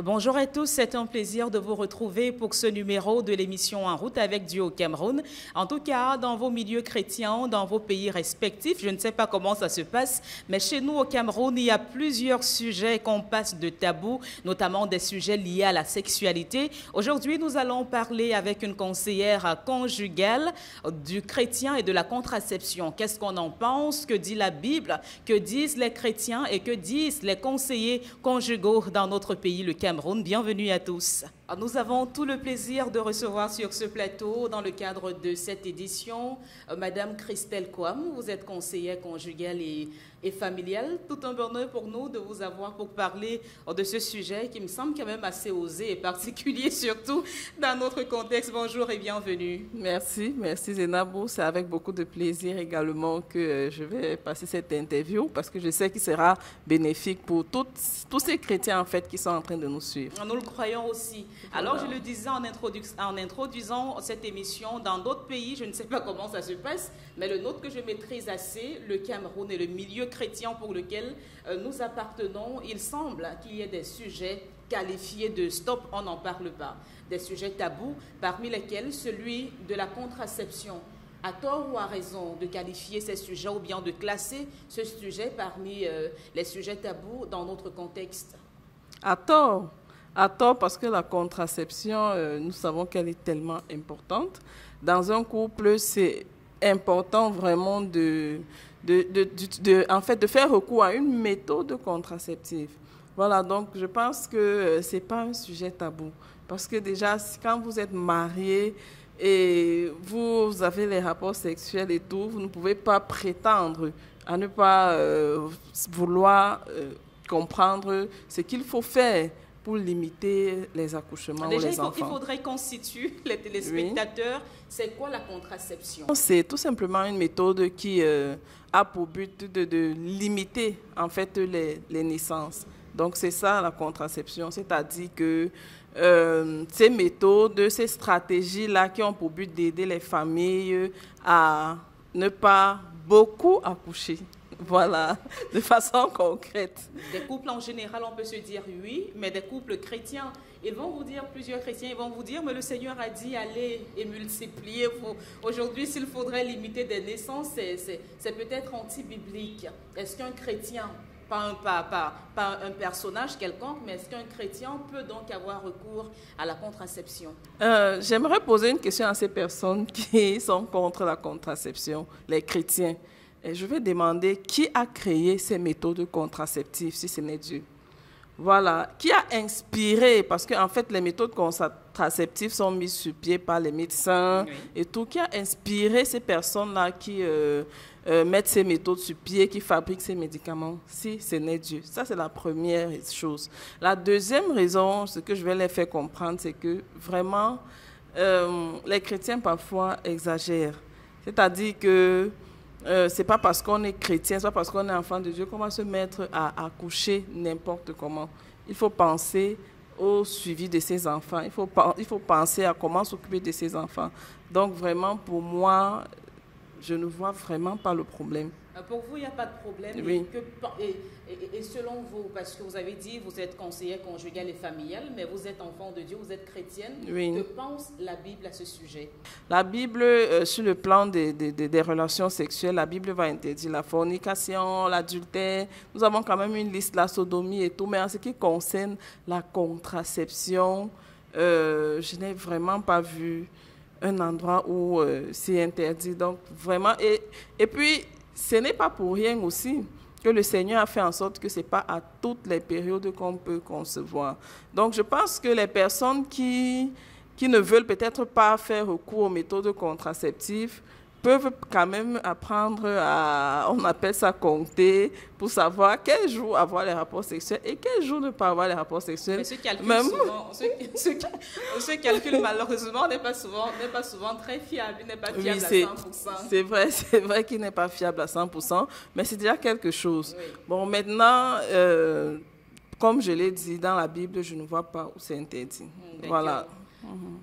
Bonjour à tous, c'est un plaisir de vous retrouver pour ce numéro de l'émission En route avec Dieu au Cameroun. En tout cas, dans vos milieux chrétiens, dans vos pays respectifs, je ne sais pas comment ça se passe, mais chez nous au Cameroun, il y a plusieurs sujets qu'on passe de tabou, notamment des sujets liés à la sexualité. Aujourd'hui, nous allons parler avec une conseillère conjugale du chrétien et de la contraception. Qu'est-ce qu'on en pense? Que dit la Bible? Que disent les chrétiens et que disent les conseillers conjugaux dans notre pays, le Cameroun? Bienvenue à tous. Nous avons tout le plaisir de recevoir sur ce plateau, dans le cadre de cette édition, Madame Christelle Kouam. Vous êtes conseillère conjugale et familiale. Tout un bonheur pour nous de vous avoir pour parler de ce sujet qui me semble quand même assez osé et particulier, surtout dans notre contexte. Bonjour et bienvenue. Merci Zénabou. C'est avec beaucoup de plaisir également que je vais passer cette interview parce que je sais qu'il sera bénéfique pour tous ces chrétiens en fait qui sont en train de nous suivre. Nous le croyons aussi. Alors, je le disais en introduisant cette émission, dans d'autres pays, je ne sais pas comment ça se passe, mais le nôtre que je maîtrise assez, le Cameroun et le milieu chrétien pour lequel nous appartenons, il semble qu'il y ait des sujets qualifiés de stop, on n'en parle pas. Des sujets tabous, parmi lesquels celui de la contraception. À tort ou à raison de qualifier ces sujets ou bien de classer ce sujet parmi les sujets tabous dans notre contexte? À tort. À tort parce que la contraception, nous savons qu'elle est tellement importante. Dans un couple, c'est important vraiment en fait, de faire recours à une méthode contraceptive. Voilà, donc je pense que ce n'est pas un sujet tabou. Parce que déjà, quand vous êtes marié et vous avez les rapports sexuels et tout, vous ne pouvez pas prétendre à ne pas vouloir comprendre ce qu'il faut faire pour limiter les accouchements ou les enfants. Déjà, il faudrait qu'on situe les téléspectateurs. Oui. C'est quoi la contraception? C'est tout simplement une méthode qui a pour but de limiter en fait les naissances. Donc c'est ça la contraception, c'est-à-dire que ces méthodes, ces stratégies-là qui ont pour but d'aider les familles à ne pas beaucoup accoucher. Voilà, de façon concrète. Des couples en général, on peut se dire oui, mais des couples chrétiens, ils vont vous dire, plusieurs chrétiens, ils vont vous dire, mais le Seigneur a dit, allez et multipliez. Aujourd'hui, s'il faudrait limiter des naissances, c'est peut-être anti-biblique. Est-ce qu'un chrétien, pas un personnage quelconque, mais est-ce qu'un chrétien peut donc avoir recours à la contraception? J'aimerais poser une question à ces personnes qui sont contre la contraception, les chrétiens. Et je vais demander qui a créé ces méthodes contraceptives, si ce n'est Dieu. Voilà. Qui a inspiré, parce qu'en fait, les méthodes contraceptives sont mises sur pied par les médecins et tout. Qui a inspiré ces personnes-là qui mettent ces méthodes sur pied, qui fabriquent ces médicaments, si ce n'est Dieu? Ça, c'est la première chose. La deuxième raison, ce que je vais les faire comprendre, c'est que vraiment, les chrétiens parfois exagèrent. C'est-à-dire que c'est pas parce qu'on est chrétien, c'est pas parce qu'on est enfant de Dieu qu'on va se mettre à accoucher n'importe comment. Il faut penser au suivi de ses enfants. Il faut penser à comment s'occuper de ses enfants. Donc vraiment, pour moi, je ne vois vraiment pas le problème. Pour vous, il n'y a pas de problème. Oui. Et selon vous, parce que vous avez dit vous êtes conseillère conjugale et familiale, mais vous êtes enfant de Dieu, vous êtes chrétienne. Oui. Que pense la Bible à ce sujet? La Bible, sur le plan des relations sexuelles, la Bible va interdire la fornication, l'adultère. Nous avons quand même une liste, la sodomie et tout. Mais en ce qui concerne la contraception, je n'ai vraiment pas vu un endroit où c'est interdit. Donc, vraiment, et puis, ce n'est pas pour rien aussi que le Seigneur a fait en sorte que ce n'est pas à toutes les périodes qu'on peut concevoir. Donc, je pense que les personnes qui ne veulent peut-être pas faire recours aux méthodes contraceptives peuvent quand même apprendre à, on appelle ça compter, pour savoir quel jour avoir les rapports sexuels et quel jour ne pas avoir les rapports sexuels. Mais ce calcul malheureusement n'est pas souvent très fiable, il n'est pas fiable à 100%. C'est vrai qu'il n'est pas fiable à 100%, mais c'est déjà quelque chose. Oui. Bon, maintenant, comme je l'ai dit, dans la Bible, je ne vois pas où c'est interdit. Voilà.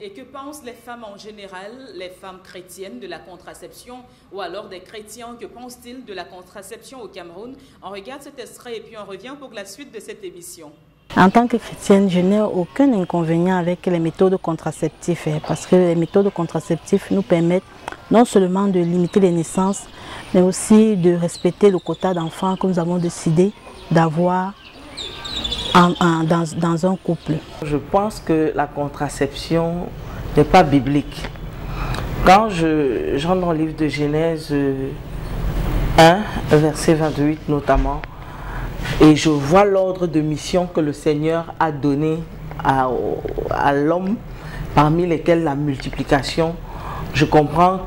Et que pensent les femmes en général, les femmes chrétiennes de la contraception ou alors des chrétiens, que pensent-ils de la contraception au Cameroun? On regarde cet extrait et puis on revient pour la suite de cette émission. En tant que chrétienne, je n'ai aucun inconvénient avec les méthodes contraceptives parce que les méthodes contraceptives nous permettent non seulement de limiter les naissances, mais aussi de respecter le quota d'enfants que nous avons décidé d'avoir dans un couple. Je pense que la contraception n'est pas biblique. Quand je rentre dans le livre de Genèse 1, verset 28 notamment, et je vois l'ordre de mission que le Seigneur a donné à l'homme, parmi lesquels la multiplication, je comprends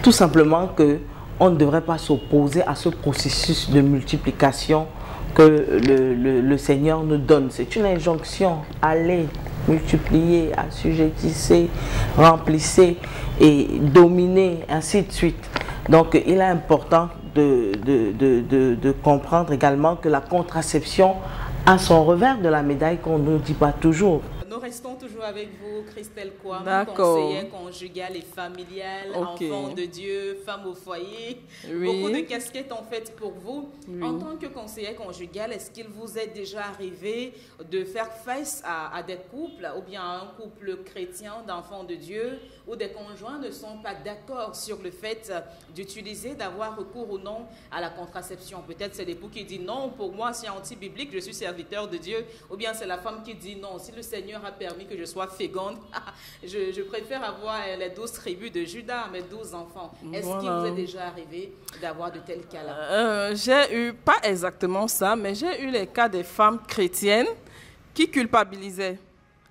tout simplement qu'on ne devrait pas s'opposer à ce processus de multiplication que le Seigneur nous donne. C'est une injonction, allez, multiplier, assujettissez, remplissez et dominez, ainsi de suite. Donc il est important de comprendre également que la contraception a son revers de la médaille qu'on ne dit pas toujours. Nous restons toujours avec vous, Christelle Kwam, D'accord. conseillère conjugale et familiale, Okay. enfant de Dieu, femme au foyer. Oui. Beaucoup de casquettes en fait pour vous. Oui. En tant que conseillère conjugale, est-ce qu'il vous est déjà arrivé de faire face à des couples, ou bien à un couple chrétien d'enfants de Dieu, où des conjoints ne sont pas d'accord sur le fait d'utiliser, d'avoir recours ou non à la contraception? Peut-être c'est l'époux qui dit non, pour moi c'est anti-biblique, je suis serviteur de Dieu, ou bien c'est la femme qui dit non, si le Seigneur a permis que je sois féconde, je préfère avoir les 12 tribus de Judas, mes 12 enfants. Est-ce qu'il vous est déjà arrivé d'avoir de tels cas-là? J'ai eu, pas exactement ça, mais j'ai eu les cas des femmes chrétiennes qui culpabilisaient.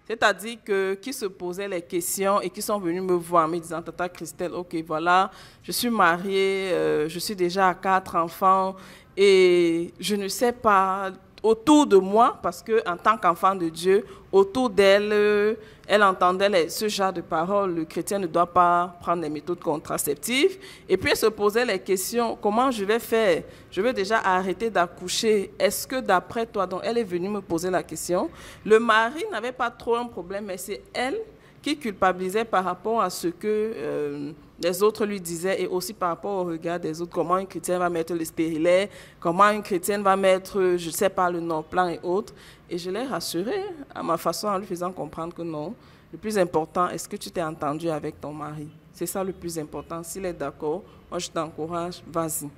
C'est-à-dire qui se posaient les questions et qui sont venus me voir, me disant, Tata Christelle, ok, voilà, je suis mariée, je suis déjà à 4 enfants et je ne sais pas, autour de moi, parce qu'en tant qu'enfant de Dieu, autour d'elle, elle entendait ce genre de paroles, le chrétien ne doit pas prendre des méthodes contraceptives. Et puis elle se posait les questions, comment je vais faire? Je vais déjà arrêter d'accoucher. Est-ce que d'après toi, donc elle est venue me poser la question. Le mari n'avait pas trop un problème, mais c'est elle qui culpabilisait par rapport à ce que les autres lui disaient et aussi par rapport au regard des autres. Comment une chrétienne va mettre le stérilet, comment une chrétienne va mettre, je ne sais pas, le non-plan et autres. Et je l'ai rassurée à ma façon en lui faisant comprendre que non. Le plus important, est-ce que tu t'es entendu avec ton mari? C'est ça le plus important. S'il est d'accord, moi je t'encourage, vas-y.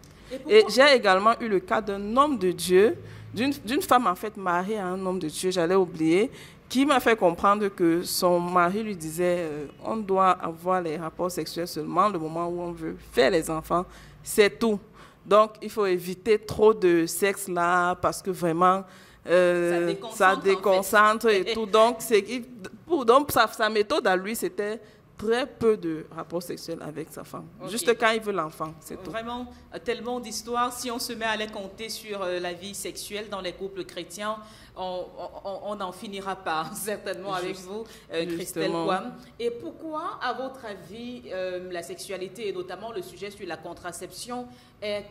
Et j'ai également eu le cas d'un homme de Dieu, d'une femme en fait mariée à un homme de Dieu, j'allais oublier, qui m'a fait comprendre que son mari lui disait on doit avoir les rapports sexuels seulement le moment où on veut faire les enfants, c'est tout. Donc, il faut éviter trop de sexe là parce que vraiment, ça déconcentre en fait. Et tout. Donc, sa méthode à lui, c'était très peu de rapports sexuels avec sa femme. Okay. Juste quand il veut l'enfant, c'est tout. Vraiment, tellement d'histoires. Si on se met à les compter sur la vie sexuelle dans les couples chrétiens, on n'en finira pas, certainement, avec vous, Christelle Kwam. Et pourquoi, à votre avis, la sexualité, et notamment le sujet sur la contraception, est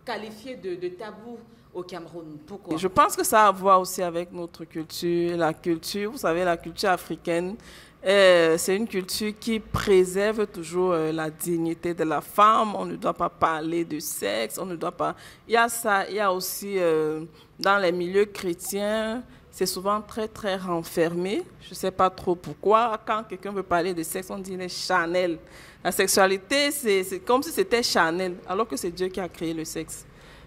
qualifié de tabou au Cameroun? Pourquoi? Je pense que ça a à voir aussi avec notre culture, la culture, vous savez, la culture africaine. C'est une culture qui préserve toujours la dignité de la femme. On ne doit pas parler de sexe, on ne doit pas... Il y a ça, il y a aussi dans les milieux chrétiens, c'est souvent très, très renfermé. Je ne sais pas trop pourquoi. Quand quelqu'un veut parler de sexe, on dit il est charnel. La sexualité, c'est comme si c'était charnel, alors que c'est Dieu qui a créé le sexe.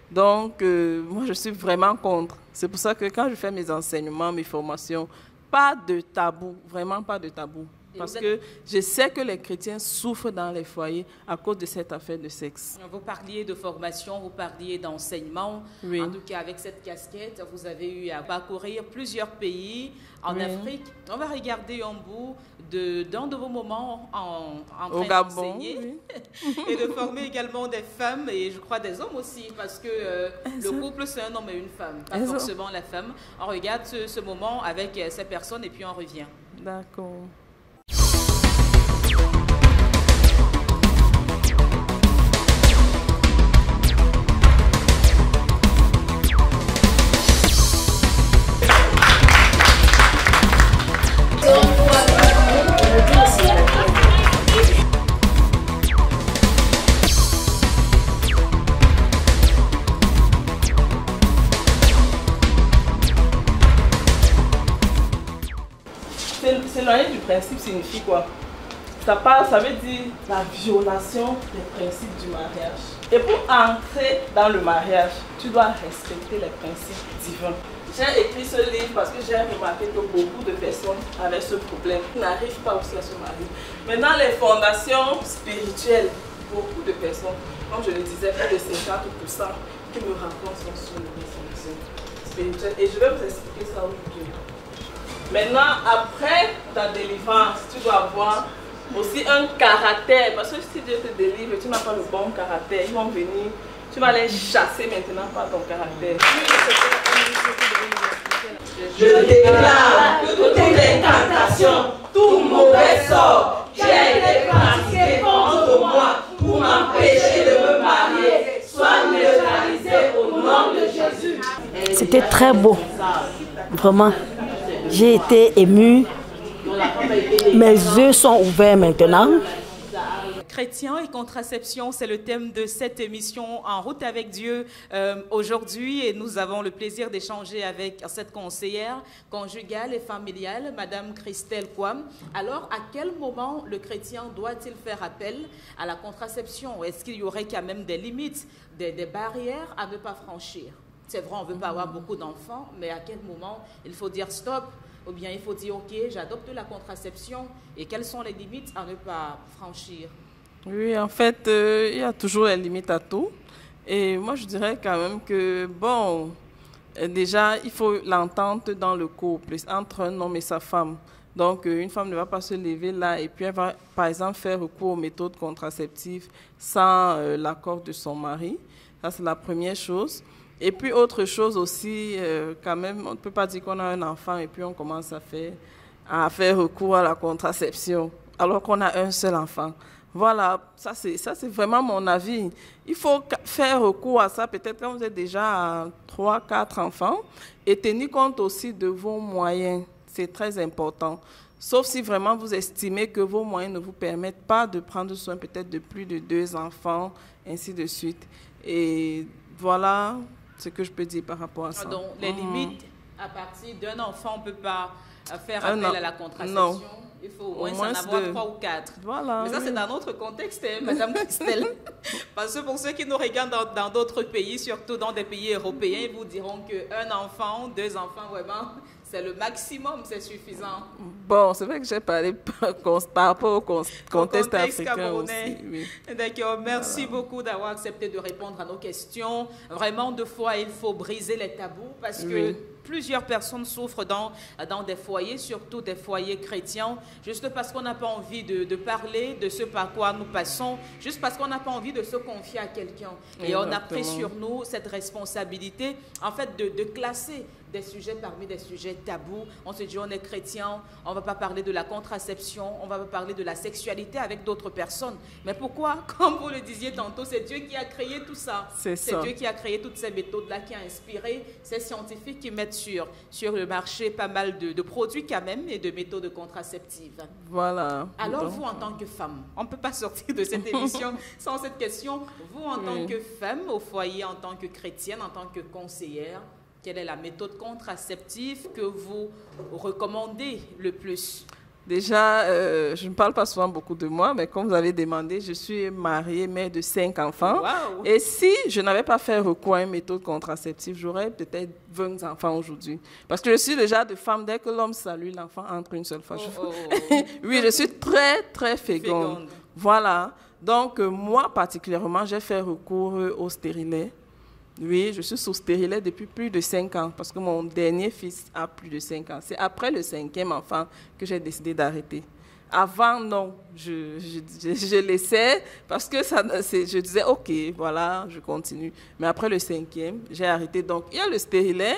Donc, moi, je suis vraiment contre. C'est pour ça que quand je fais mes enseignements, mes formations, pas de tabou, vraiment pas de tabou. Parce que je sais que les chrétiens souffrent dans les foyers à cause de cette affaire de sexe. Vous parliez de formation, vous parliez d'enseignement. Oui. En tout cas, avec cette casquette, vous avez eu à parcourir plusieurs pays en Afrique. On va regarder un bout d'un de vos moments en train d'enseigner et de former également des femmes et je crois des hommes aussi parce que le couple c'est un homme et une femme, pas forcément la femme. On regarde ce moment avec ces personnes et puis on revient. D'accord. principe signifie quoi? Ça veut dire la violation des principes du mariage. Et pour entrer dans le mariage, tu dois respecter les principes divins. J'ai écrit ce livre parce que j'ai remarqué que beaucoup de personnes avaient ce problème, qui n'arrivent pas aussi à se marier. Maintenant, les fondations spirituelles, beaucoup de personnes, comme je le disais, plus de 50% qui me rencontrent sont sur les fondations spirituelles. Et je vais vous expliquer ça aujourd'hui. Maintenant, après ta délivrance, tu dois avoir aussi un caractère, parce que si Dieu te délivre et tu n'as pas le bon caractère, ils vont venir, tu vas les chasser maintenant par ton caractère. Je déclare que toute incantation, tout mauvais sort qui a été pratiqué contre moi pour m'empêcher de me marier, soit neutralisé au nom de Jésus. C'était très beau, vraiment. J'ai été émue. Mes yeux sont ouverts maintenant. Chrétiens et contraception, c'est le thème de cette émission En route avec Dieu aujourd'hui, et nous avons le plaisir d'échanger avec cette conseillère conjugale et familiale, Madame Christelle Kwam. Alors, à quel moment le chrétien doit-il faire appel à la contraception? Est-ce qu'il y aurait quand même des limites, des barrières à ne pas franchir? C'est vrai, on ne veut pas avoir beaucoup d'enfants, mais à quel moment il faut dire stop? Ou bien il faut dire, ok, j'adopte la contraception, et quelles sont les limites à ne pas franchir? Oui, en fait, il y a toujours les limites à tout. Et moi, je dirais quand même que, bon, déjà, il faut l'entente dans le couple, entre un homme et sa femme. Donc, une femme ne va pas se lever là et puis elle va, par exemple, faire recours aux méthodes contraceptives sans l'accord de son mari. Ça, c'est la première chose. Et puis, autre chose aussi, quand même, on ne peut pas dire qu'on a un enfant et puis on commence à faire recours à la contraception, alors qu'on a un seul enfant. Voilà, ça c'est vraiment mon avis. Il faut faire recours à ça peut-être quand vous êtes déjà à 3, 4 enfants et tenir compte aussi de vos moyens. C'est très important. Sauf si vraiment vous estimez que vos moyens ne vous permettent pas de prendre soin peut-être de plus de 2 enfants, ainsi de suite. Et voilà ce que je peux dire par rapport à ça. Donc, les limites, à partir d'un enfant, on ne peut pas faire appel à la contraception. Non. Il faut au moins en avoir 3 ou 4. Voilà. Mais ça, c'est dans notre contexte, hein, Madame Christelle. Parce que pour ceux qui nous regardent dans d'autres pays, surtout dans des pays européens, ils vous diront qu'un enfant, 2 enfants, vraiment, c'est le maximum, c'est suffisant. Bon, c'est vrai que j'ai parlé par rapport au contexte africain aussi. Oui. D'accord, merci beaucoup d'avoir accepté de répondre à nos questions. Vraiment, deux fois, il faut briser les tabous parce que plusieurs personnes souffrent dans des foyers, surtout des foyers chrétiens, juste parce qu'on n'a pas envie de parler de ce par quoi nous passons, juste parce qu'on n'a pas envie de se confier à quelqu'un. Et on a pris sur nous cette responsabilité, en fait, de classer des sujets parmi des sujets tabous. On se dit, on est chrétien, on ne va pas parler de la contraception, on ne va pas parler de la sexualité avec d'autres personnes. Mais pourquoi? Comme vous le disiez tantôt, c'est Dieu qui a créé tout ça. C'est Dieu qui a créé toutes ces méthodes-là, qui a inspiré ces scientifiques qui mettent sur le marché pas mal de produits quand même et de méthodes contraceptives. Voilà. Alors vous, en tant que femme, on ne peut pas sortir de cette émission sans cette question. Vous, en tant que femme au foyer, en tant que chrétienne, en tant que conseillère, quelle est la méthode contraceptive que vous recommandez le plus? Déjà, je ne parle pas souvent beaucoup de moi, mais comme vous avez demandé, je suis mariée, mère de 5 enfants. Wow. Et si je n'avais pas fait recours à une méthode contraceptive, j'aurais peut-être 20 enfants aujourd'hui. Parce que je suis le genre de femme, dès que l'homme salue, l'enfant entre une seule fois. Oui, je suis très, très féconde. Voilà. Donc, moi, particulièrement, j'ai fait recours au stérilet. Oui, je suis sous stérilet depuis plus de 5 ans parce que mon dernier fils a plus de 5 ans. C'est après le 5e enfant que j'ai décidé d'arrêter. Avant, non, je laissais parce que je disais, OK, voilà, je continue. Mais après le 5e, j'ai arrêté. Donc, il y a le stérilet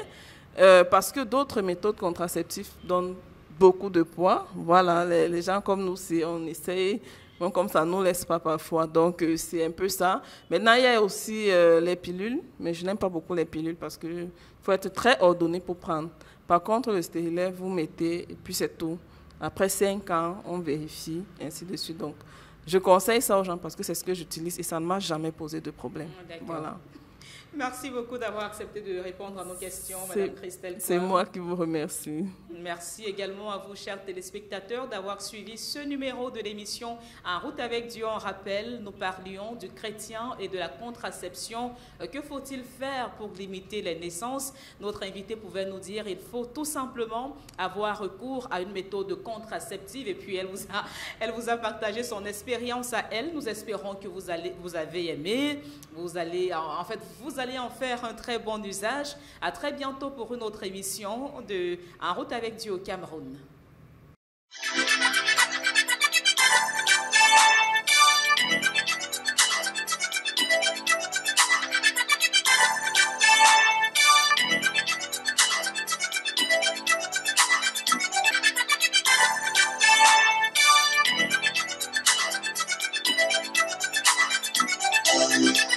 parce que d'autres méthodes contraceptives donnent beaucoup de poids. Voilà, les gens comme nous, on essaye. Donc, comme ça ne nous laisse pas parfois. Donc, c'est un peu ça. Maintenant, il y a aussi les pilules, mais je n'aime pas beaucoup les pilules parce qu'il faut être très ordonné pour prendre. Par contre, le stérilet, vous mettez et puis c'est tout. Après 5 ans, on vérifie, ainsi de suite. Donc, je conseille ça aux gens parce que c'est ce que j'utilise et ça ne m'a jamais posé de problème. Voilà. Merci beaucoup d'avoir accepté de répondre à nos questions, Madame Christelle. C'est moi qui vous remercie. Merci également à vous, chers téléspectateurs, d'avoir suivi ce numéro de l'émission En route avec Dieu. En rappel, nous parlions du chrétien et de la contraception. Que faut-il faire pour limiter les naissances? Notre invité pouvait nous dire qu'il faut tout simplement avoir recours à une méthode contraceptive. Et puis, elle vous a partagé son expérience à elle. Nous espérons que vous avez aimé. Vous allez en faire un très bon usage. À très bientôt pour une autre émission de En route avec Dieu au Cameroun. Thank you.